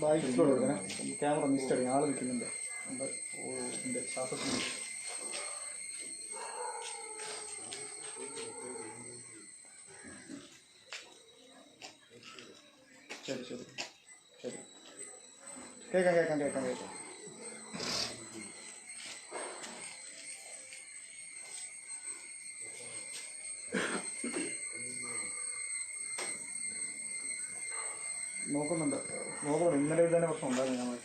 ബാക്കിലോട്ട് എടുക്കണേ. Camera mist അടിക്കും, ആൾ നിൽക്കുന്നുണ്ട്. എൻ്റെ ശ്വാസത്തിന് ശരി ശരി ശരി കേൾക്കാം. നോക്കുന്നുണ്ട്. ഇന്നലെ തന്നെ പ്രശ്നം ഉണ്ടായിരുന്നു. ഞങ്ങൾ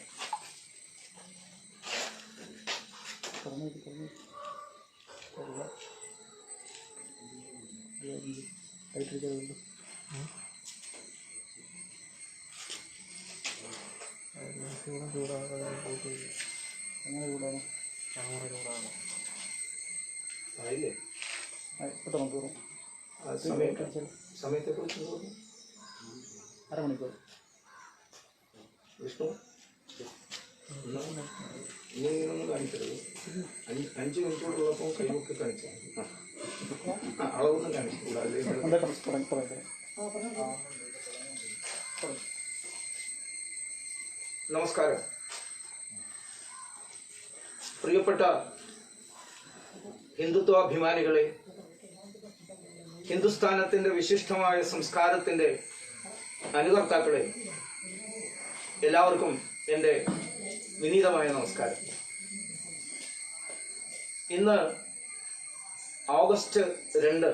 എങ്ങനെ ചൂടാണ്? ക്യാമറ ചൂടാണ്. ഇപ്പം നമുക്ക് സമയത്തെ കുറിച്ച് അരമണിക്കൂർ വിഷ്ണു ഇങ്ങനെയൊന്നും കാണിക്കരുത്. 5 മിനിറ്റോടുള്ളപ്പോൾ കൈവൊക്കെ കാണിച്ചാൽ അളവൊന്നും കാണിക്കൂടാ. നമസ്കാരം. പ്രിയപ്പെട്ട ഹിന്ദുത്വാഭിമാനികളെ, ഹിന്ദുസ്ഥാനത്തിൻ്റെ വിശിഷ്ടമായ സംസ്കാരത്തിൻ്റെ അനുകർത്താക്കളെ, എല്ലാവർക്കും എൻ്റെ വിനീതമായ നമസ്കാരം. ഇന്ന് ഓഗസ്റ്റ് 2,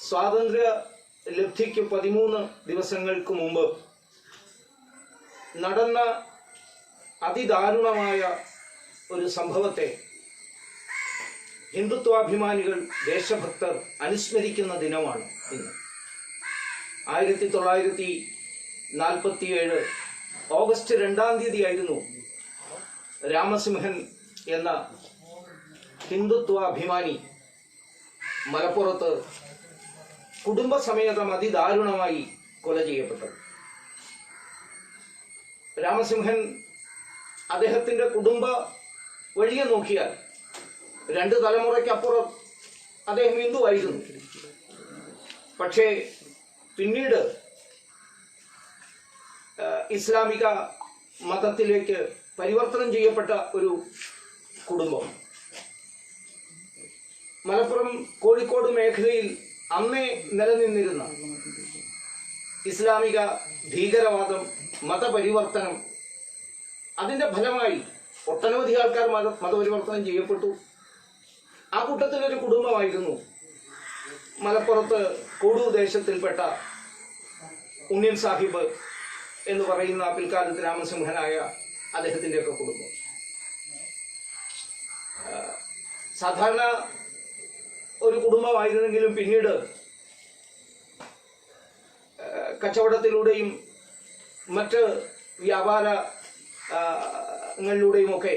സ്വാതന്ത്ര്യ ലബ്ധിക്ക് 13 ദിവസങ്ങൾക്ക് മുമ്പ് നടന്ന അതിദാരുണമായ ഒരു സംഭവത്തെ ഹിന്ദുത്വാഭിമാനികൾ, ദേശഭക്തർ അനുസ്മരിക്കുന്ന ദിനമാണ് ഇന്ന്. 1947 ഓഗസ്റ്റ് 2-ാം തീയതിയായിരുന്നു രാമസിംഹൻ എന്ന ഹിന്ദുത്വാഭിമാനി മലപ്പുറത്ത് കുടുംബസമേതം അതിദാരുണമായി കൊല ചെയ്യപ്പെട്ടത്. രാമസിംഹൻ, അദ്ദേഹത്തിൻ്റെ കുടുംബ വഴിയെ നോക്കിയാൽ 2 തലമുറയ്ക്കപ്പുറം അദ്ദേഹം ഹിന്ദുവായിരുന്നു. പക്ഷേ പിന്നീട് ഇസ്ലാമിക മതത്തിലേക്ക് പരിവർത്തനം ചെയ്യപ്പെട്ട ഒരു കുടുംബം. മലപ്പുറം, കോഴിക്കോട് മേഖലയിൽ അന്നേ നിലനിന്നിരുന്ന ഇസ്ലാമിക ഭീകരവാദം, മതപരിവർത്തനം, അതിൻ്റെ ഫലമായി ഒട്ടനവധി ആൾക്കാർ മതപരിവർത്തനം ചെയ്യപ്പെട്ടു. ആ കൂട്ടത്തിലൊരു കുടുംബമായിരുന്നു മലപ്പുറത്ത് കോടു ദേശത്തിൽപ്പെട്ട ഉണ്ണിയൻ സാഹിബ് എന്ന് പറയുന്ന പിൽക്കാലത്ത് രാമസിംഹനായ അദ്ദേഹത്തിൻ്റെയൊക്കെ കുടുംബം. സാധാരണ ഒരു കുടുംബമായിരുന്നെങ്കിലും പിന്നീട് കച്ചവടത്തിലൂടെയും മറ്റ് വ്യാപാരങ്ങളിലൂടെയുമൊക്കെ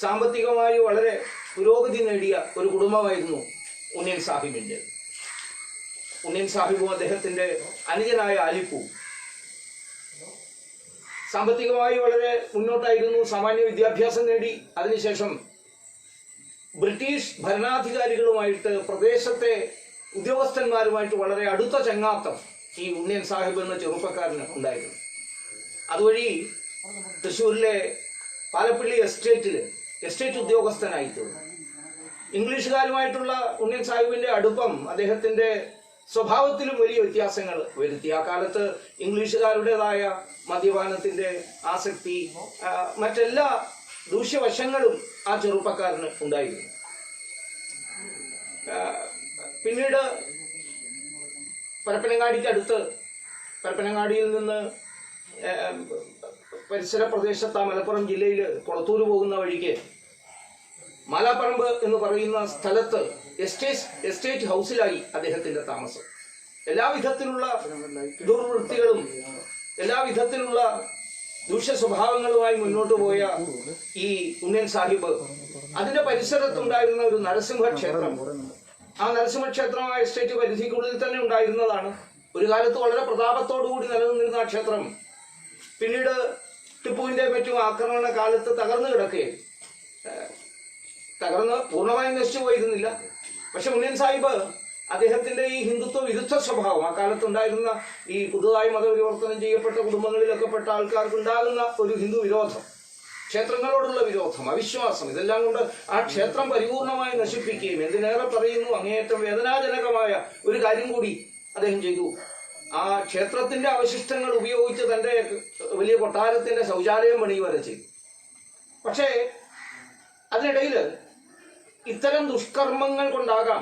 സാമ്പത്തികമായി വളരെ പുരോഗതി നേടിയ ഒരു കുടുംബമായിരുന്നു ഉണ്ണിയൻ സാഹിബിൻ്റെ. ഉണ്ണിയൻ സാഹിബും അദ്ദേഹത്തിൻ്റെ അനുജനായ അലിപ്പു സാമ്പത്തികമായി വളരെ മുന്നോട്ടായിരുന്നു. സാമാന്യ വിദ്യാഭ്യാസം നേടി. അതിനുശേഷം ബ്രിട്ടീഷ് ഭരണാധികാരികളുമായിട്ട്, പ്രദേശത്തെ ഉദ്യോഗസ്ഥന്മാരുമായിട്ട് വളരെ അടുത്ത ചങ്ങാത്തം ഈ ഉണ്ണിയൻ സാഹിബ് എന്ന ചെറുപ്പക്കാരന് ഉണ്ടായിരുന്നു. അതുവഴി തൃശ്ശൂരിലെ പാലപ്പള്ളി എസ്റ്റേറ്റ് ഉദ്യോഗസ്ഥനായി തീർന്നു. ഇംഗ്ലീഷുകാരുമായിട്ടുള്ള ഉണ്ണിയൻ സാഹിബിന്റെ അടുപ്പം അദ്ദേഹത്തിന്റെ സ്വഭാവത്തിലും വലിയ വ്യത്യാസങ്ങൾ വരുത്തി. ആ കാലത്ത് ഇംഗ്ലീഷുകാരുടേതായ മദ്യപാനത്തിന്റെ ആസക്തി, മറ്റെല്ലാ ദൂഷ്യവശങ്ങളും ആ ചെറുപ്പക്കാരന് ഉണ്ടായിരുന്നു. പിന്നീട് പരപ്പനങ്ങാടിയിൽ നിന്ന് പരിസര പ്രദേശത്ത് മലപ്പുറം ജില്ലയിൽ കൊളത്തൂർ പോകുന്ന വഴിക്ക് മാലാപ്പറമ്പ് എന്ന് പറയുന്ന സ്ഥലത്ത് എസ്റ്റേറ്റ് ഹൗസിലായി അദ്ദേഹത്തിന്റെ താമസം. എല്ലാവിധത്തിലുള്ള ദുർവൃത്തികളും എല്ലാവിധത്തിലുള്ള ദൂഷ്യ സ്വഭാവങ്ങളുമായി മുന്നോട്ട് പോയ ഈ ഉണ്ണിയൻ സാഹിബ്, അതിന്റെ പരിസരത്തുണ്ടായിരുന്ന ഒരു നരസിംഹ ക്ഷേത്രം, ആ നരസിംഹ ക്ഷേത്രമായ എസ്റ്റേറ്റ് പരിധിക്കുള്ളിൽ തന്നെ ഉണ്ടായിരുന്നതാണ്. ഒരു കാലത്ത് വളരെ പ്രതാപത്തോടുകൂടി നിലനിന്നിരുന്ന ആ ക്ഷേത്രം പിന്നീട് ടിപ്പുവിന്റെ മറ്റും ആക്രമണ കാലത്ത് തകർന്നു കിടക്കുകയും, തകർന്ന് പൂർണ്ണമായും നശിച്ചു പോയിരുന്നില്ല, പക്ഷെ ഉണ്ണീൻ സാഹിബ് അദ്ദേഹത്തിന്റെ ഈ ഹിന്ദുത്വ വിരുദ്ധ സ്വഭാവം, ആ കാലത്തുണ്ടായിരുന്ന ഈ പുതുതായി മതപരിവർത്തനം ചെയ്യപ്പെട്ട കുടുംബങ്ങളിലൊക്കെ പെട്ട ആൾക്കാർക്ക് ഉണ്ടാകുന്ന ഒരു ഹിന്ദു വിരോധം, ക്ഷേത്രങ്ങളോടുള്ള വിരോധം, അവിശ്വാസം, ഇതെല്ലാം കൊണ്ട് ആ ക്ഷേത്രം പരിപൂർണമായി നശിപ്പിക്കുകയും, എന്തിനേറെ പറയുന്നു, അങ്ങേയറ്റം വേദനാജനകമായ ഒരു കാര്യം കൂടി അദ്ദേഹം ചെയ്തു. ആ ക്ഷേത്രത്തിന്റെ അവശിഷ്ടങ്ങൾ ഉപയോഗിച്ച് തന്റെ വലിയ കൊട്ടാരത്തിന്റെ ശൗചാലയം പണി വരെ ചെയ്തു. പക്ഷേ അതിനിടയിൽ ഇത്തരം ദുഷ്കർമ്മങ്ങൾ കൊണ്ടാകാം,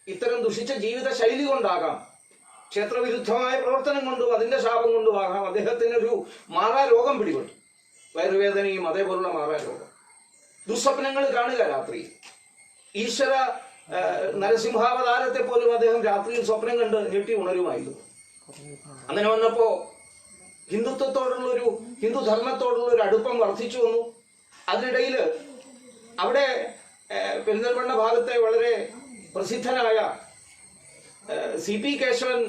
ഇത്തരം ദുഷിച്ച ജീവിത ശൈലി കൊണ്ടാകാം, ക്ഷേത്രവിരുദ്ധമായ പ്രവർത്തനം കൊണ്ടും അതിന്റെ ശാപം കൊണ്ടുമാകാം അദ്ദേഹത്തിനൊരു മാറാരോഗം പിടിപെട്ടു. വയറുവേദനയും അതേപോലുള്ള മാറാരോഗം. ദുസ്വപ്നങ്ങൾ കാണുക രാത്രി. ഈശ്വര നരസിംഹാവതാരത്തെ പോലും അദ്ദേഹം രാത്രിയിൽ സ്വപ്നം കണ്ട് ഞെട്ടി ഉണരുമായിരുന്നു. അങ്ങനെ വന്നപ്പോ ഹിന്ദുത്വത്തോടുള്ളൊരു, ഹിന്ദുധർമ്മത്തോടുള്ളൊരു അടുപ്പം വർദ്ധിച്ചു വന്നു. അതിനിടയിൽ അവിടെ പെരിന്തൽമണ്ണ ഭാഗത്തെ വളരെ പ്രസിദ്ധനായ CP കേശവൻ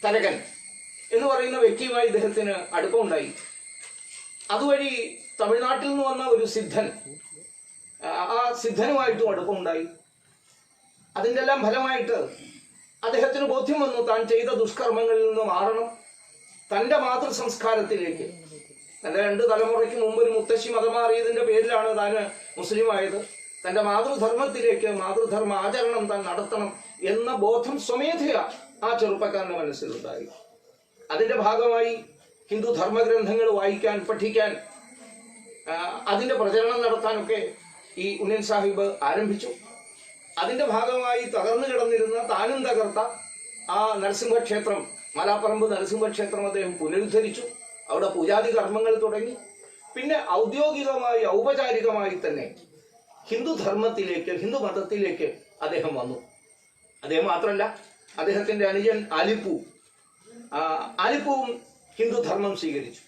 തരകൻ എന്ന് പറയുന്ന വ്യക്തിയുമായി ഇദ്ദേഹത്തിന് അടുപ്പമുണ്ടായി. അതുവഴി തമിഴ്നാട്ടിൽ നിന്ന് വന്ന ഒരു സിദ്ധൻ, ആ സിദ്ധനുമായിട്ടും അടുപ്പമുണ്ടായി. അതിൻ്റെ എല്ലാം ഫലമായിട്ട് അദ്ദേഹത്തിന് ബോധ്യം വന്നു താൻ ചെയ്ത ദുഷ്കർമ്മങ്ങളിൽ നിന്ന് മാറണം, തൻ്റെ മാതൃ സംസ്കാരത്തിലേക്ക്. തൻ്റെ 2 തലമുറയ്ക്ക് മുമ്പ് ഒരു മുത്തശ്ശി മതം മാറിയതിൻ്റെ പേരിലാണ് താൻ മുസ്ലിം ആയത്. തൻ്റെ മാതൃധർമ്മത്തിലേക്ക്, മാതൃധർമ്മ ആചരണം താൻ നടത്തണം എന്ന ബോധം സ്വമേധയാ ആ ചെറുപ്പക്കാരൻ്റെ മനസ്സിലുണ്ടായി. അതിൻ്റെ ഭാഗമായി ഹിന്ദു ധർമ്മഗ്രന്ഥങ്ങൾ വായിക്കാൻ, പഠിക്കാൻ, അതിൻ്റെ പ്രചരണം നടത്താനൊക്കെ ഈ ഉണ്ണീൻ സാഹിബ് ആരംഭിച്ചു. അതിൻ്റെ ഭാഗമായി തകർന്നു കിടന്നിരുന്ന, താനും തകർത്ത ആ നരസിംഹക്ഷേത്രം, മലാപ്പറമ്പ് നരസിംഹക്ഷേത്രം അദ്ദേഹം പുനരുദ്ധരിച്ചു. അവിടെ പൂജാതി കർമ്മങ്ങൾ തുടങ്ങി. പിന്നെ ഔദ്യോഗികമായി, ഔപചാരികമായി തന്നെ ഹിന്ദുധർമ്മത്തിലേക്ക്, ഹിന്ദു മതത്തിലേക്ക് അദ്ദേഹം വന്നു. അദ്ദേഹം മാത്രമല്ല, അദ്ദേഹത്തിന്റെ അനുജൻ ആലിപ്പൂവും ഹിന്ദുധർമ്മം സ്വീകരിച്ചു.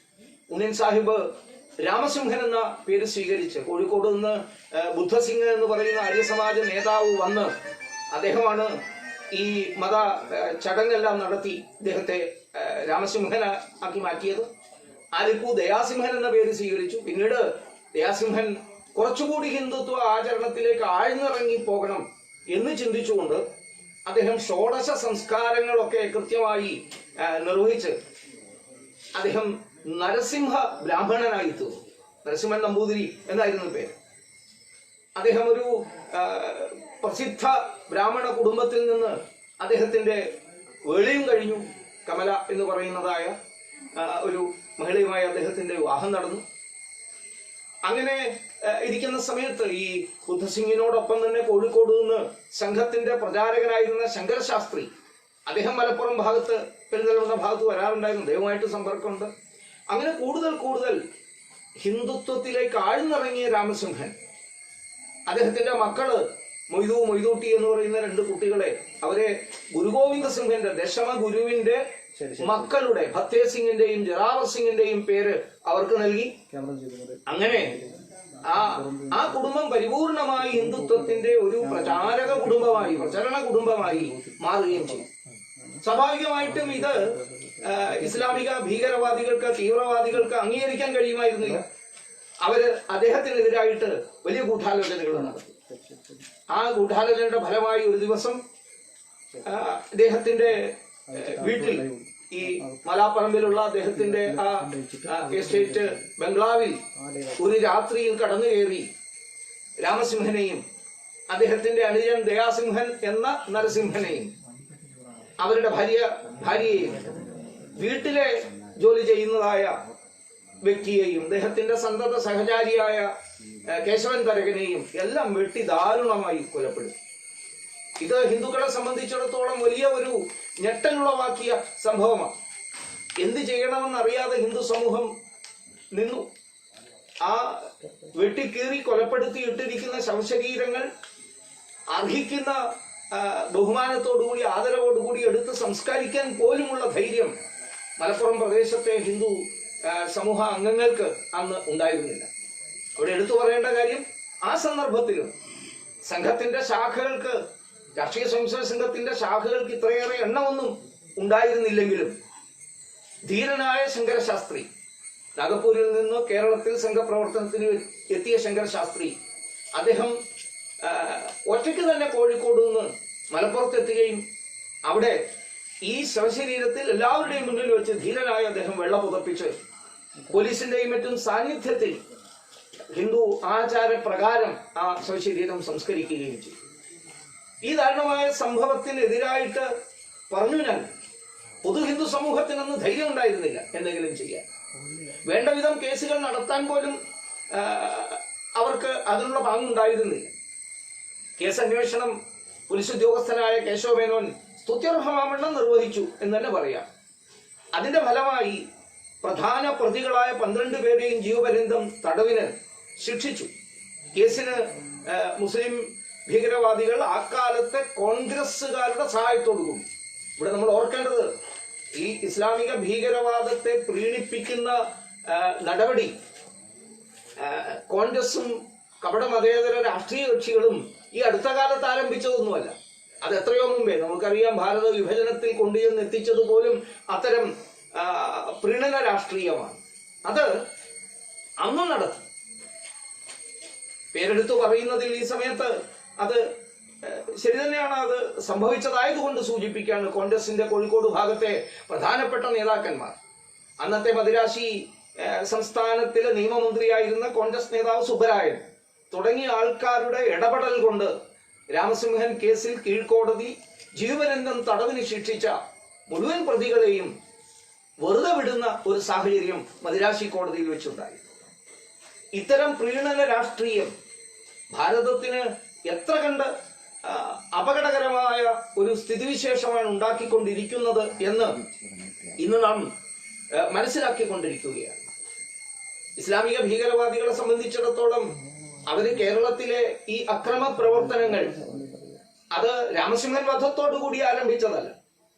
ഉണ്ണീൻ സാഹിബ് രാമസിംഹൻ എന്ന പേര് സ്വീകരിച്ച് കോഴിക്കോട് നിന്ന് ബുദ്ധസിംഗ് എന്ന് പറയുന്ന ആര്യസമാജ നേതാവ് വന്ന് അദ്ദേഹമാണ് ഈ മത ചടങ്ങെല്ലാം നടത്തി ഇദ്ദേഹത്തെ രാമസിംഹൻ ആക്കി മാറ്റിയത്. ആലിപ്പൂ ദയാസിംഹൻ എന്ന പേര് സ്വീകരിച്ചു. പിന്നീട് ദയാസിംഹൻ കുറച്ചുകൂടി ഹിന്ദുത്വ ആചരണത്തിലേക്ക് ആഴ്ന്നിറങ്ങി പോകണം എന്ന് ചിന്തിച്ചുകൊണ്ട് അദ്ദേഹം ഷോഡശ സംസ്കാരങ്ങളൊക്കെ കൃത്യമായി നിർവഹിച്ച് അദ്ദേഹം നരസിംഹ ബ്രാഹ്മണനായി തീർന്നു. നരസിംഹൻ നമ്പൂതിരി എന്നായിരുന്നു പേര്. അദ്ദേഹം ഒരു പ്രസിദ്ധ ബ്രാഹ്മണ കുടുംബത്തിൽ നിന്ന് അദ്ദേഹത്തിന്റെ വേളിയും കഴിഞ്ഞു. കമല എന്ന് പറയുന്നതായ ഒരു മഹിളയുമായി അദ്ദേഹത്തിന്റെ വിവാഹം നടന്നു. അങ്ങനെ ഇരിക്കുന്ന സമയത്ത് ഈ ബുദ്ധസിംഗിനോടൊപ്പം തന്നെ കോഴിക്കോട് നിന്ന് സംഘത്തിന്റെ പ്രചാരകനായിരുന്ന ശങ്കര ശാസ്ത്രി, അദ്ദേഹം മലപ്പുറം ഭാഗത്ത്, പെരിന്തൽമണ്ണ ഭാഗത്ത് വരാറുണ്ടായിരുന്നു. അദ്ദേഹവുമായിട്ട് സമ്പർക്കമുണ്ട്. അങ്ങനെ കൂടുതൽ കൂടുതൽ ഹിന്ദുത്വത്തിലേക്ക് ആഴ്ന്നിറങ്ങിയ രാമസിംഹൻ അദ്ദേഹത്തിന്റെ മക്കള് മൊയ്തൂട്ടി എന്ന് പറയുന്ന 2 കുട്ടികളെ അവരെ ഗുരുഗോവിന്ദ സിംഹന്റെ, ദശമ ഗുരുവിന്റെ മക്കളുടെ ഫത്തേ സിംഗിന്റെയും ജറാവർ സിംഗിന്റെയും പേര് അവർക്ക് നൽകി. അങ്ങനെ ആ കുടുംബം പരിപൂർണമായി ഹിന്ദുത്വത്തിന്റെ ഒരു പ്രചാരക കുടുംബമായി, പ്രചരണ കുടുംബമായി മാറുകയും ചെയ്തു. സ്വാഭാവികമായിട്ടും ഇത് ഇസ്ലാമിക ഭീകരവാദികൾക്ക്, തീവ്രവാദികൾക്ക് അംഗീകരിക്കാൻ കഴിയുമായിരുന്നില്ല. അവര് അദ്ദേഹത്തിനെതിരായിട്ട് വലിയ ഗൂഢാലോചനകൾ നടത്തി. ആ ഗൂഢാലോചനയുടെ ഫലമായി ഒരു ദിവസം അദ്ദേഹത്തിന്റെ വീട്ടിൽ, ഈ മലാപ്പറമ്പിലുള്ള അദ്ദേഹത്തിന്റെ ആ എസ്റ്റേറ്റ് ബംഗ്ലാവിൽ ഒരു രാത്രിയിൽ കടന്നു കയറി രാമസിംഹനെയും അദ്ദേഹത്തിന്റെ അനുജൻ ദയാസിംഹൻ എന്ന നരസിംഹനെയും അവരുടെ ഭാര്യയെയും വീട്ടിലെ ജോലി ചെയ്യുന്നതായ വ്യക്തിയെയും അദ്ദേഹത്തിന്റെ സന്തത സഹചാരിയായ കേശവൻ തരകനെയും എല്ലാം വെട്ടി ദാരുണമായി കൊലപ്പെടുത്തി. ഇത് ഹിന്ദുക്കളെ സംബന്ധിച്ചിടത്തോളം വലിയ ഒരു ഞെട്ടലുളവാക്കിയ സംഭവമാണ്. എന്ത് ചെയ്യണമെന്നറിയാതെ ഹിന്ദു സമൂഹം നിന്നു. ആ വെട്ടിക്കീറി കൊലപ്പെടുത്തി ഇട്ടിരിക്കുന്ന ശവശരീരങ്ങൾ അർഹിക്കുന്ന ബഹുമാനത്തോടുകൂടി, ആദരവോടുകൂടി എടുത്ത് സംസ്കരിക്കാൻ പോലുമുള്ള ധൈര്യം മലപ്പുറം പ്രദേശത്തെ ഹിന്ദു സമൂഹ അംഗങ്ങൾക്ക് അന്ന് ഉണ്ടായിരുന്നില്ല. അവിടെ എടുത്തു പറയേണ്ട കാര്യം, ആ സന്ദർഭത്തിലും സംഘത്തിന്റെ ശാഖകൾക്ക്, രാഷ്ട്രീയ സ്വയംസേവക സംഘത്തിന്റെ ശാഖകൾക്ക് ഇത്രയേറെ എണ്ണമൊന്നും ഉണ്ടായിരുന്നില്ലെങ്കിലും ധീരനായ ശങ്കര ശാസ്ത്രി, നാഗപ്പൂരിൽ നിന്ന് കേരളത്തിൽ സംഘപ്രവർത്തനത്തിന് എത്തിയ ശങ്കര ശാസ്ത്രി, അദ്ദേഹം ഒറ്റയ്ക്ക് തന്നെ കോഴിക്കോട് നിന്ന് മലപ്പുറത്തെത്തുകയും അവിടെ ഈ ശവശരീരത്തിൽ എല്ലാവരുടെയും മുന്നിൽ വെച്ച് ധീരനായ അദ്ദേഹം വെള്ള പുതപ്പിച്ച് പോലീസിന്റെയും മറ്റും സാന്നിധ്യത്തിൽ ഹിന്ദു ആചാരപ്രകാരം ആ ശവശരീരം സംസ്കരിക്കുകയും ചെയ്തു. ഈ ദാരുണമായ സംഭവത്തിനെതിരായിട്ട് പറഞ്ഞു ഞാൻ പൊതു ഹിന്ദു സമൂഹത്തിനൊന്ന് ധൈര്യം ഉണ്ടായിരുന്നില്ല എന്തെങ്കിലും ചെയ്യാൻ. വേണ്ട വിധം കേസുകൾ നടത്താൻ പോലും അവർക്ക് അതിനുള്ള പാങ്ങുണ്ടായിരുന്നില്ല. കേസ് അന്വേഷണം പോലീസ് ഉദ്യോഗസ്ഥനായ കേശവ മേനോൻ സ്തുത്യർഹമാവണ്ണം നിർവഹിച്ചു എന്ന് തന്നെ പറയാം. അതിന്റെ ഫലമായി പ്രധാന പ്രതികളായ 12 പേരെയും ജീവപര്യന്തം തടവിന് ശിക്ഷിച്ചു. കേസിന് മുസ്ലിം ഭീകരവാദികൾ ആ കാലത്തെ കോൺഗ്രസ്സുകാരുടെ സഹായത്തോടു കൂടി, ഇവിടെ നമ്മൾ ഓർക്കേണ്ടത് ഈ ഇസ്ലാമിക ഭീകരവാദത്തെ പ്രീണിപ്പിക്കുന്ന നടപടി കോൺഗ്രസും കപട മതേതര രാഷ്ട്രീയ കക്ഷികളും ഈ അടുത്ത കാലത്ത് ആരംഭിച്ചതൊന്നുമല്ല. അത് എത്രയോ മുമ്പേ നമുക്കറിയാം. ഭാരത വിഭജനത്തിൽ കൊണ്ടുചെന്ന് എത്തിച്ചത് പോലും അത്തരം പ്രീണന രാഷ്ട്രീയമാണ്. അത് അന്നും നടത്തി. പേരെടുത്തു പറയുന്നതിൽ ഈ സമയത്ത് അത് ശരി തന്നെയാണ്. അത് സംഭവിച്ചതായതുകൊണ്ട് സൂചിപ്പിക്കുകയാണ്. കോൺഗ്രസിന്റെ കോഴിക്കോട് ഭാഗത്തെ പ്രധാനപ്പെട്ട നേതാക്കന്മാർ, അന്നത്തെ മദിരാശി സംസ്ഥാനത്തിലെ നിയമമന്ത്രിയായിരുന്ന കോൺഗ്രസ് നേതാവ് സുബ്ബരായൻ തുടങ്ങിയ ആൾക്കാരുടെ ഇടപെടൽ കൊണ്ട് രാമസിംഹൻ കേസിൽ കീഴ്ക്കോടതി ജീവപര്യന്തം തടവിന് ശിക്ഷിച്ച മുഴുവൻ പ്രതികളെയും വെറുതെ വിടുന്ന ഒരു സാഹചര്യം മദിരാശി കോടതിയിൽ വെച്ചുണ്ടായി. ഇത്തരം പ്രീണന രാഷ്ട്രീയം ഭാരതത്തിന് എത്ര കണ്ട് അപകടകരമായ ഒരു സ്ഥിതിവിശേഷമാണ് ഉണ്ടാക്കിക്കൊണ്ടിരിക്കുന്നത് എന്ന് ഇന്ന് നാം മനസ്സിലാക്കിക്കൊണ്ടിരിക്കുകയാണ്. ഇസ്ലാമിക ഭീകരവാദികളെ സംബന്ധിച്ചിടത്തോളം അവര് കേരളത്തിലെ ഈ അക്രമ പ്രവർത്തനങ്ങൾ അത് രാമസിംഹൻ വധത്തോടു കൂടി ആരംഭിച്ചതല്ല.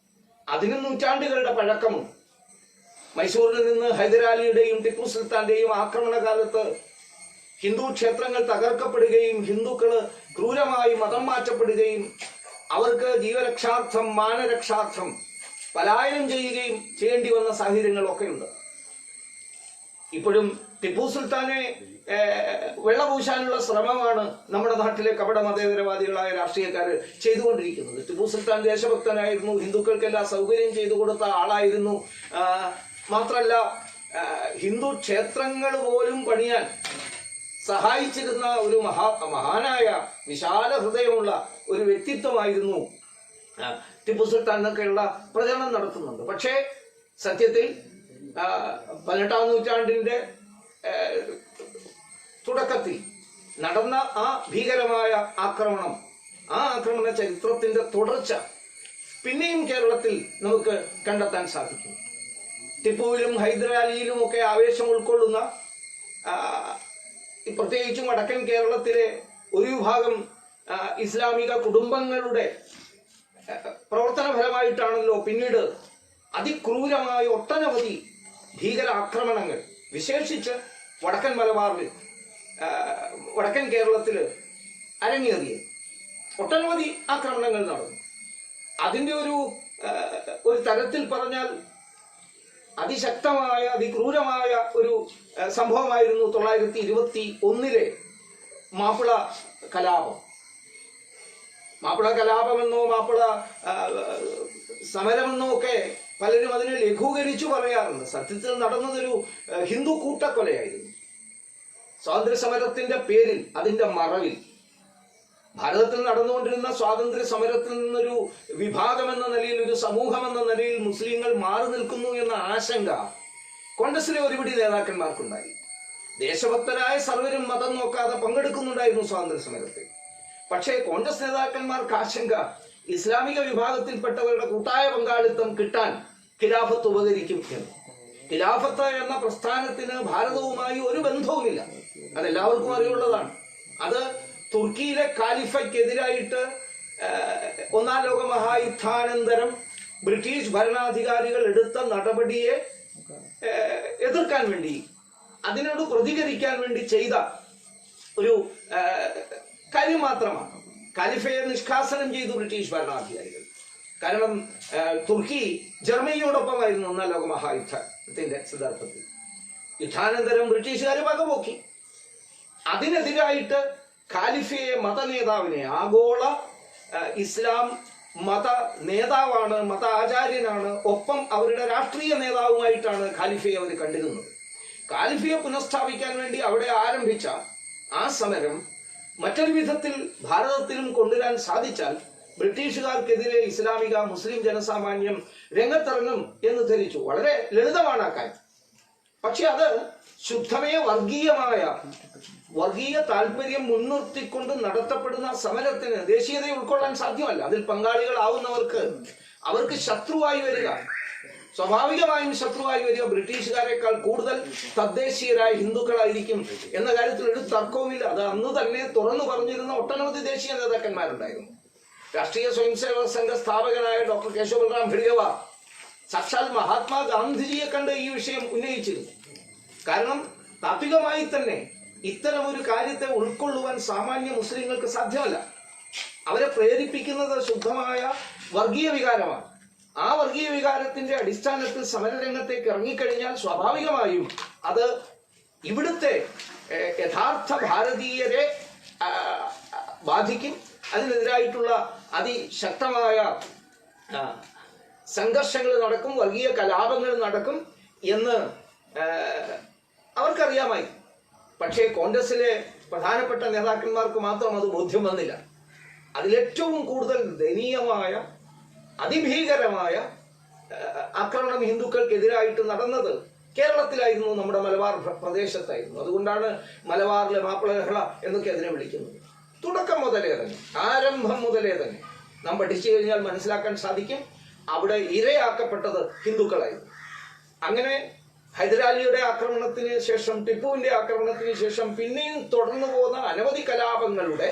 അതിന് നൂറ്റാണ്ടുകളുടെ പഴക്കമുണ്ട്. മൈസൂരിൽ നിന്ന് ഹൈദരാലിയുടെയും ടിപ്പു സുൽത്താന്റെയും ആക്രമണ കാലത്ത് ഹിന്ദു ക്ഷേത്രങ്ങൾ തകർക്കപ്പെടുകയും ഹിന്ദുക്കള് ക്രൂരമായി മതം മാറ്റപ്പെടുകയും അവർക്ക് ജീവരക്ഷാർത്ഥം മാനരക്ഷാർത്ഥം പലായനം ചെയ്യുകയും ചെയ്യേണ്ടി വന്ന സാഹചര്യങ്ങളൊക്കെ ഉണ്ട്. ഇപ്പോഴും ടിപ്പു സുൽത്താനെ വെള്ളപൂശാനുള്ള ശ്രമമാണ് നമ്മുടെ നാട്ടിലെ കപട മതേതരവാദികളായ രാഷ്ട്രീയക്കാർ ചെയ്തുകൊണ്ടിരിക്കുന്നത്. ടിപ്പു സുൽത്താൻ ദേശഭക്തനായിരുന്നു, ഹിന്ദുക്കൾക്കെല്ലാം സൗകര്യം ചെയ്തു കൊടുത്ത ആളായിരുന്നു. മാത്രമല്ല ഹിന്ദു ക്ഷേത്രങ്ങൾ പോലും പണിയാൻ സഹായിച്ചിരുന്ന ഒരു മഹാനായ വിശാല ഹൃദയമുള്ള ഒരു വ്യക്തിത്വമായിരുന്നു ടിപ്പു സുൽത്താൻ എന്നൊക്കെയുള്ള പ്രചരണം നടത്തുന്നുണ്ട്. പക്ഷേ സത്യത്തിൽ 18ാം നൂറ്റാണ്ടിന്റെ തുടക്കത്തിൽ നടന്ന ആ ഭീകരമായ ആക്രമണം, ആ ആക്രമണ ചരിത്രത്തിന്റെ തുടർച്ച പിന്നെയും കേരളത്തിൽ നമുക്ക് കണ്ടെത്താൻ സാധിക്കും. ടിപ്പുവിലും ഹൈദരാലിയിലും ഒക്കെ ആവേശം ഉൾക്കൊള്ളുന്ന പ്രത്യേകിച്ചും വടക്കൻ കേരളത്തിലെ ഒരു വിഭാഗം ഇസ്ലാമിക കുടുംബങ്ങളുടെ പ്രവർത്തന ഫലമായിട്ടാണല്ലോ പിന്നീട് അതിക്രൂരമായ ഒട്ടനവധി ഭീകരാക്രമണങ്ങൾ വിശേഷിച്ച് വടക്കൻ മലബാറിൽ വടക്കൻ കേരളത്തിൽ അരങ്ങേറിയ ഒട്ടനവധി ആക്രമണങ്ങൾ നടന്നു. അതിൻ്റെ ഒരു തരത്തിൽ പറഞ്ഞാൽ അതിശക്തമായ അതിക്രൂരമായ ഒരു സംഭവമായിരുന്നു 1921 മാപ്പിള കലാപം. മാപ്പിള കലാപമെന്നോ മാപ്പിള സമരമെന്നോ ഒക്കെ പലരും അതിനെ ലഘൂകരിച്ചു പറയാറുണ്ട്. സത്യത്തിൽ നടന്നതൊരു ഹിന്ദു കൂട്ടക്കൊലയായിരുന്നു. സ്വാതന്ത്ര്യ സമരത്തിന്റെ പേരിൽ, അതിന്റെ മറവിൽ ഭാരതത്തിൽ നടന്നുകൊണ്ടിരുന്ന സ്വാതന്ത്ര്യ സമരത്തിൽ നിന്നൊരു വിഭാഗം എന്ന നിലയിൽ, ഒരു സമൂഹം എന്ന നിലയിൽ മുസ്ലിങ്ങൾ മാറി നിൽക്കുന്നു എന്ന ആശങ്ക കോൺഗ്രസിലെ ഒരുപിടി നേതാക്കന്മാർക്കുണ്ടായി. ദേശഭക്തരായ സർവരും മതം നോക്കാതെ പങ്കെടുക്കുന്നുണ്ടായിരുന്നു സ്വാതന്ത്ര്യ സമരത്തിൽ. പക്ഷേ കോൺഗ്രസ് നേതാക്കന്മാർക്ക് ആശങ്ക ഇസ്ലാമിക വിഭാഗത്തിൽപ്പെട്ടവരുടെ കൂട്ടായ പങ്കാളിത്തം കിട്ടാൻ ഖിലാഫത്ത് ഉപകരിക്കും എന്ന്. ഖിലാഫത്ത് എന്ന പ്രസ്ഥാനത്തിന് ഭാരതവുമായി ഒരു ബന്ധവുമില്ല, അതെല്ലാവർക്കും അറിവുള്ളതാണ്. അത് തുർക്കിയിലെ ഖാലിഫയ്ക്കെതിരായിട്ട് 1ാം ലോക മഹായുദ്ധാനന്തരം ബ്രിട്ടീഷ് ഭരണാധികാരികൾ എടുത്ത നടപടിയെ എതിർക്കാൻ വേണ്ടി, അതിനോട് പ്രതികരിക്കാൻ വേണ്ടി ചെയ്ത ഒരു കാര്യം മാത്രമാണ്. ഖാലിഫയെ നിഷ്കാസനം ചെയ്തു ബ്രിട്ടീഷ് ഭരണാധികാരികൾ. കാരണം തുർക്കി ജർമ്മനിയോടൊപ്പമായിരുന്നു 1ാം ലോക മഹായുദ്ധത്തിന്റെ യഥാർത്ഥത്തിൽ. യുദ്ധാനന്തരം ബ്രിട്ടീഷുകാർ പകപോക്കി. അതിനെതിരായിട്ട് ഖാലിഫയെ മത നേതാവിനെ, ആഗോള ഇസ്ലാം മത നേതാവാണ്, മത ആചാര്യനാണ്, ഒപ്പം അവരുടെ രാഷ്ട്രീയ നേതാവുമായിട്ടാണ് ഖാലിഫയെ അവർ കണ്ടിരുന്നത്. ഖാലിഫയെ പുനഃസ്ഥാപിക്കാൻ വേണ്ടി അവിടെ ആരംഭിച്ച ആ സമരം മറ്റൊരു വിധത്തിൽ ഭാരതത്തിലും കൊണ്ടുവരാൻ സാധിച്ചാൽ ബ്രിട്ടീഷുകാർക്കെതിരെ ഇസ്ലാമിക മുസ്ലിം ജനസാമാന്യം രംഗത്തിറങ്ങും എന്ന് ധരിച്ചു. വളരെ ലളിതമാണ് ആ കാര്യം. പക്ഷെ അത് ശുദ്ധമേ വർഗീയ താല്പര്യം മുൻനിർത്തിക്കൊണ്ട് നടത്തപ്പെടുന്ന സമരത്തിന് ദേശീയത ഉൾക്കൊള്ളാൻ സാധ്യമല്ല. അതിൽ അവർക്ക് ശത്രുവായി വരിക, സ്വാഭാവികമായും ശത്രുവായി വരിക ബ്രിട്ടീഷുകാരെക്കാൾ കൂടുതൽ തദ്ദേശീയരായ ഹിന്ദുക്കളായിരിക്കും എന്ന കാര്യത്തിൽ ഒരു തർക്കവുമില്ല. അത് അന്ന് തന്നെ തുറന്നു പറഞ്ഞിരുന്ന ഒട്ടനവധി ദേശീയ നേതാക്കന്മാരുണ്ടായിരുന്നു. രാഷ്ട്രീയ സ്വയംസേവക സംഘ സ്ഥാപകനായ ഡോക്ടർ കേശവ ബൽറാം ഭിഡ്ഗവാർ സാക്ഷാൽ മഹാത്മാഗാന്ധിജിയെ കണ്ട് ഈ വിഷയം ഉന്നയിച്ചിരുന്നു. കാരണം താത്വികമായി തന്നെ ഇത്തരം ഒരു കാര്യത്തെ ഉൾക്കൊള്ളുവാൻ സാമാന്യ മുസ്ലിങ്ങൾക്ക് സാധ്യമല്ല. അവരെ പ്രേരിപ്പിക്കുന്നത് ശുദ്ധമായ വർഗീയ വികാരമാണ്. ആ വർഗീയ വികാരത്തിന്റെ അടിസ്ഥാനത്തിൽ സമരരംഗത്തേക്ക് ഇറങ്ങിക്കഴിഞ്ഞാൽ സ്വാഭാവികമായും അത് ഇവിടുത്തെ യഥാർത്ഥ ഭാരതീയരെ ബാധിക്കും. അതിനെതിരായിട്ടുള്ള അതിശക്തമായ സംഘർഷങ്ങൾ നടക്കും, വർഗീയ കലാപങ്ങൾ നടക്കും എന്ന് അവർക്കറിയാമായി. പക്ഷേ കോൺഗ്രസിലെ പ്രധാനപ്പെട്ട നേതാക്കന്മാർക്ക് മാത്രം അത് ബോധ്യം വന്നില്ല. അതിലേറ്റവും കൂടുതൽ ദയനീയമായ അതിഭീകരമായ ആക്രമണം ഹിന്ദുക്കൾക്കെതിരായിട്ട് നടന്നത് കേരളത്തിലായിരുന്നു, നമ്മുടെ മലബാർ പ്രദേശത്തായിരുന്നു. അതുകൊണ്ടാണ് മലബാറിലെ മാപ്പിള ലഹള എന്നൊക്കെ അതിനെ വിളിക്കുന്നത്. തുടക്കം മുതലേ തന്നെ, ആരംഭം മുതലേ തന്നെ നാം പഠിച്ചു കഴിഞ്ഞാൽ മനസ്സിലാക്കാൻ സാധിക്കും, അവിടെ ഇരയാക്കപ്പെട്ടത് ഹിന്ദുക്കളായിരുന്നു. അങ്ങനെ ഹൈദരാലിയുടെ ആക്രമണത്തിന് ശേഷം, ടിപ്പുവിന്റെ ആക്രമണത്തിന് ശേഷം പിന്നെയും തുടർന്നു പോകുന്ന അനവധി കലാപങ്ങളുടെ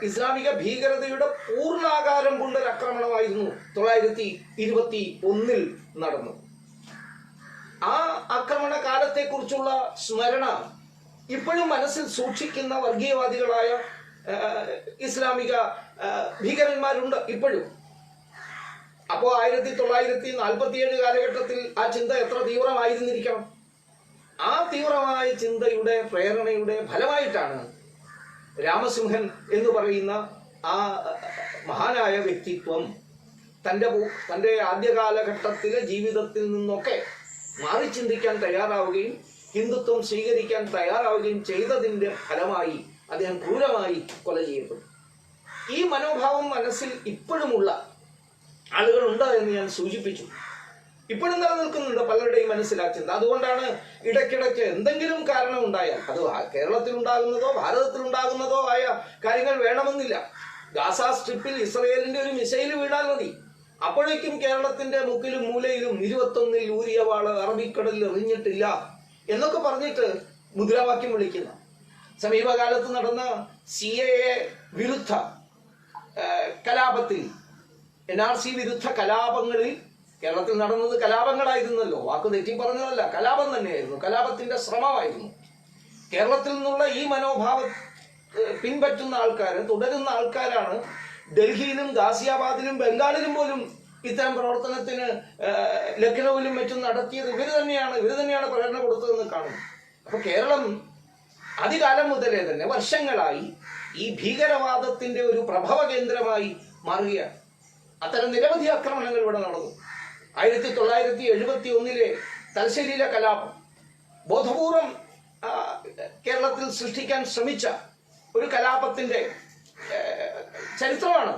ഇസ്ലാമിക ഭീകരതയുടെ പൂർണ്ണാകാരം കൊണ്ടൊരു ആക്രമണമായിരുന്നു 1921 നടന്നു. ആ ആക്രമണ കാലത്തെ കുറിച്ചുള്ള സ്മരണ ഇപ്പോഴും മനസ്സിൽ സൂക്ഷിക്കുന്ന വർഗീയവാദികളായ ഇസ്ലാമിക ഭീകരന്മാരുണ്ട് ഇപ്പോഴും. അപ്പോ 1947 കാലഘട്ടത്തിൽ ആ ചിന്ത എത്ര തീവ്രമായിരുന്നിരിക്കണം. ആ തീവ്രമായ ചിന്തയുടെ പ്രേരണയുടെ ഫലമായിട്ടാണ് രാമസിംഹൻ എന്ന് പറയുന്ന ആ മഹാനായ വ്യക്തിത്വം തൻ്റെ ആദ്യകാലഘട്ടത്തിലെ ജീവിതത്തിൽ നിന്നൊക്കെ മാറി ചിന്തിക്കാൻ തയ്യാറാവുകയും ഹിന്ദുത്വം സ്വീകരിക്കാൻ തയ്യാറാവുകയും ചെയ്തതിൻ്റെ ഫലമായി അദ്ദേഹം ക്രൂരമായി കൊല ചെയ്യപ്പെട്ടു. ഈ മനോഭാവം മനസ്സിൽ ഇപ്പോഴുമുള്ള ആളുകളുണ്ട് എന്ന് ഞാൻ സൂചിപ്പിച്ചു. ഇപ്പോഴും നിലനിൽക്കുന്നുണ്ട് പലരുടെയും മനസ്സിലാ ചിന്ത. അതുകൊണ്ടാണ് ഇടയ്ക്കിടയ്ക്ക് എന്തെങ്കിലും കാരണം ഉണ്ടായാൽ, അത് കേരളത്തിലുണ്ടാകുന്നതോ ഭാരതത്തിലുണ്ടാകുന്നതോ ആയ കാര്യങ്ങൾ വേണമെന്നില്ല. ഗാസ സ്ട്രിപ്പിൽ ഇസ്രയേലിന്റെ ഒരു മിസൈൽ വീണാൽ മതി, അപ്പോഴേക്കും കേരളത്തിന്റെ മുക്കിലും മൂലയിലും 21 യൂരിയ വാള് അറബിക്കടലിൽ എറിഞ്ഞിട്ടില്ല എന്നൊക്കെ പറഞ്ഞിട്ട് മുദ്രാവാക്യം വിളിക്കുന്ന, സമീപകാലത്ത് നടന്ന CAA വിരുദ്ധ കലാപത്തിൽ, NRC വിരുദ്ധ കലാപങ്ങളിൽ, കേരളത്തിൽ നടന്നത് കലാപങ്ങളായിരുന്നല്ലോ, വാക്ക് തെറ്റി പറഞ്ഞതല്ല, കലാപം തന്നെയായിരുന്നു, കലാപത്തിന്റെ ശ്രമമായിരുന്നു. കേരളത്തിൽ നിന്നുള്ള ഈ മനോഭാവം പിൻപറ്റുന്ന ആൾക്കാർ, തുടരുന്ന ആൾക്കാരാണ് ഡൽഹിയിലും ഗാസിയാബാദിലും ബംഗാളിലും പോലും ഇത്തരം പ്രവർത്തനത്തിന് ലക്നൌവിലും മറ്റും നടത്തിയത്. ഇവർ തന്നെയാണ് പ്രേരണ കൊടുത്തതെന്ന് കാണുന്നു. അപ്പൊ കേരളം അതികാലം മുതലേ തന്നെ വർഷങ്ങളായി ഈ ഭീകരവാദത്തിന്റെ ഒരു പ്രഭവ കേന്ദ്രമായി മാറുകയാണ്. അത്തരം നിരവധി ആക്രമണങ്ങൾ ഇവിടെ നടന്നു. 1971 തലശ്ശേരിയിലെ കലാപം ബോധപൂർവം കേരളത്തിൽ സൃഷ്ടിക്കാൻ ശ്രമിച്ച ഒരു കലാപത്തിന്റെ ചരിത്രമാണ്.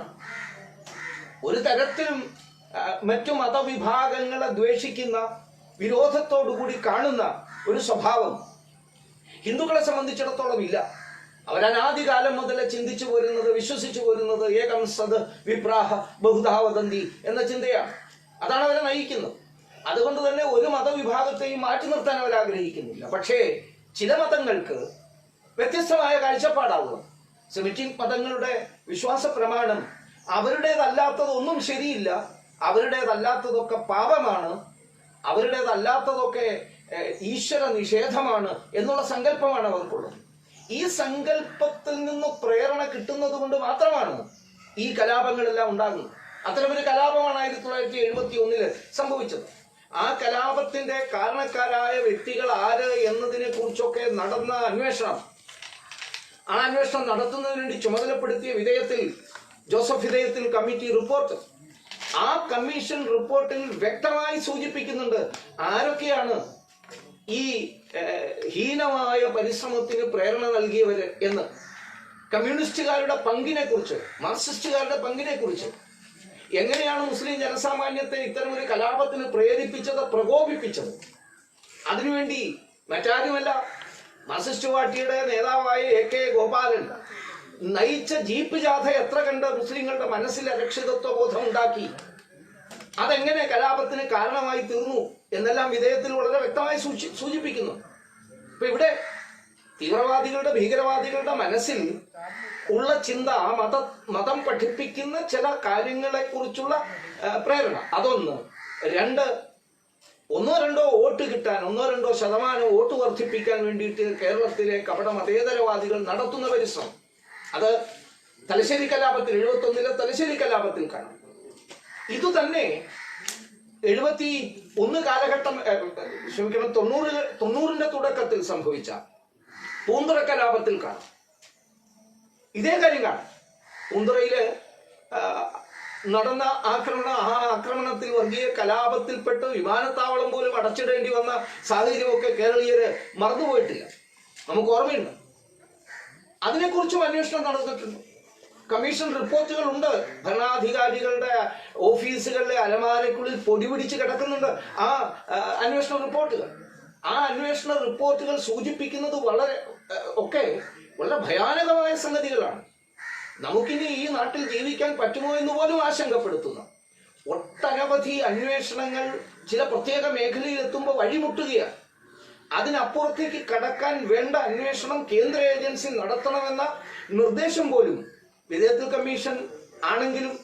ഒരു തരത്തിലും മറ്റു മതവിഭാഗങ്ങളെ ദ്വേഷിക്കുന്ന, വിരോധത്തോടുകൂടി കാണുന്ന ഒരു സ്വഭാവം ഹിന്ദുക്കളെ സംബന്ധിച്ചിടത്തോളം ഇല്ല. അവരനാദികാലം മുതലേ ചിന്തിച്ചു പോരുന്നത്, വിശ്വസിച്ചു പോരുന്നത് ഏകം സദ് വിപ്രാഹ ബഹുധാ വദന്തി എന്ന ചിന്തയാണ്. അതാണ് അവരെ നയിക്കുന്നത്. അതുകൊണ്ട് തന്നെ ഒരു മതവിഭാഗത്തെയും മാറ്റി നിർത്താൻ അവർ ആഗ്രഹിക്കുന്നില്ല. പക്ഷേ ചില മതങ്ങൾക്ക് വ്യത്യസ്തമായ കാഴ്ചപ്പാടാവുക. സെമിറ്റിക് മതങ്ങളുടെ വിശ്വാസ പ്രമാണം അവരുടേതല്ലാത്തതൊന്നും ശരിയില്ല, അവരുടേതല്ലാത്തതൊക്കെ പാപമാണ്, അവരുടേതല്ലാത്തതൊക്കെ ഈശ്വര നിഷേധമാണ് എന്നുള്ള സങ്കല്പമാണ് അവർക്കുള്ളത്. ഈ സങ്കല്പത്തിൽ നിന്ന് പ്രേരണ കിട്ടുന്നത് കൊണ്ട് മാത്രമാണ് ഈ കലാപങ്ങളെല്ലാം ഉണ്ടാകുന്നത്. അത്തരമൊരു കലാപമാണ് 1971 സംഭവിച്ചത്. ആ കലാപത്തിന്റെ കാരണക്കാരായ വ്യക്തികൾ ആര് എന്നതിനെ കുറിച്ചൊക്കെ നടന്ന അന്വേഷണം ആ അന്വേഷണം നടത്തുന്നതിന് വേണ്ടി ചുമതലപ്പെടുത്തിയ വിധേയത്തിൽ ജോസഫ് വിധേയത്തിൽ കമ്മിറ്റി റിപ്പോർട്ട്, ആ കമ്മീഷൻ റിപ്പോർട്ടിൽ വ്യക്തമായി സൂചിപ്പിക്കുന്നുണ്ട് ആരൊക്കെയാണ് ഈ ഹീനമായ പരിശ്രമത്തിന് പ്രേരണ നൽകിയവര് എന്ന്. കമ്മ്യൂണിസ്റ്റുകാരുടെ പങ്കിനെ കുറിച്ച്, മാർക്സിസ്റ്റുകാരുടെ പങ്കിനെ കുറിച്ച്, എങ്ങനെയാണ് മുസ്ലിം ജനസാമാന്യത്തെ ഇത്തരമൊരു കലാപത്തിന് പ്രേരിപ്പിച്ചത്, പ്രകോപിപ്പിച്ചത്. അതിനുവേണ്ടി മറ്റാരുമല്ല, മാർക്സിസ്റ്റ് പാർട്ടിയുടെ നേതാവായ AK ഗോപാലൻ നയിച്ച ജീപ്പ് ജാഥ എത്ര കണ്ട് മുസ്ലിങ്ങളുടെ മനസ്സിൽ അരക്ഷിതത്വ ബോധം ഉണ്ടാക്കി, അതെങ്ങനെ കലാപത്തിന് കാരണമായി തീർന്നു എന്നെല്ലാം വിധേയത്തിൽ വളരെ വ്യക്തമായി സൂചിപ്പിക്കുന്നു. ഇപ്പൊ ഇവിടെ തീവ്രവാദികളുടെ, ഭീകരവാദികളുടെ മനസ്സിൽ ഉള്ള ചിന്ത, ആ മതം പഠിപ്പിക്കുന്ന ചില കാര്യങ്ങളെ കുറിച്ചുള്ള പ്രേരണ, അതൊന്ന്. രണ്ട്, 1-2 വോട്ട് കിട്ടാൻ, 1-2% വോട്ട് വർദ്ധിപ്പിക്കാൻ വേണ്ടിയിട്ട് കേരളത്തിലെ കപട മതേതരവാദികൾ നടത്തുന്ന പരിശ്രമം, അത് തലശ്ശേരി കലാപത്തിൽ, 71 തലശ്ശേരി കലാപത്തിൽ കാണാം. ഇതുതന്നെ 71 കാലഘട്ടം, ക്ഷമിക്കണം, 90-ന്റെ തുടക്കത്തിൽ സംഭവിച്ച പൂന്തുറ കലാപത്തിൽ കാണാം. ഇതേ കാര്യം കാണാം. പൂന്തുറയില് നടന്ന ആ ആക്രമണത്തിൽ വർഗീയ കലാപത്തിൽപ്പെട്ട് വിമാനത്താവളം പോലും അടച്ചിടേണ്ടി വന്ന സാഹചര്യമൊക്കെ കേരളീയര് മറന്നുപോയിട്ടില്ല, നമുക്ക് ഓർമ്മയുണ്ട്. അതിനെക്കുറിച്ചും അന്വേഷണം നടന്നിട്ടുണ്ട്. കമ്മീഷൻ റിപ്പോർട്ടുകൾ ഉണ്ട്. ഭരണാധികാരികളുടെ ഓഫീസുകളിലെ അലമാരയ്ക്കുള്ളിൽ പൊടി പിടിച്ച് കിടക്കുന്നുണ്ട് ആ അന്വേഷണ റിപ്പോർട്ടുകൾ. ആ അന്വേഷണ റിപ്പോർട്ടുകൾ സൂചിപ്പിക്കുന്നത് വളരെ ഭയാനകമായ സംഗതികളാണ്. നമുക്കിനി ഈ നാട്ടിൽ ജീവിക്കാൻ പറ്റുമോ എന്ന് പോലും ആശങ്കപ്പെടുത്തുന്ന ഒട്ടനവധി അന്വേഷണങ്ങൾ ചില പ്രത്യേക മേഖലയിൽ എത്തുമ്പോൾ വഴിമുട്ടുകയാണ്. അതിനപ്പുറത്തേക്ക് കടക്കാൻ വേണ്ട അന്വേഷണം കേന്ദ്ര ഏജൻസി നടത്തണമെന്ന നിർദ്ദേശം പോലും വിധേയത്വ കമ്മീഷൻ ആണെങ്കിലും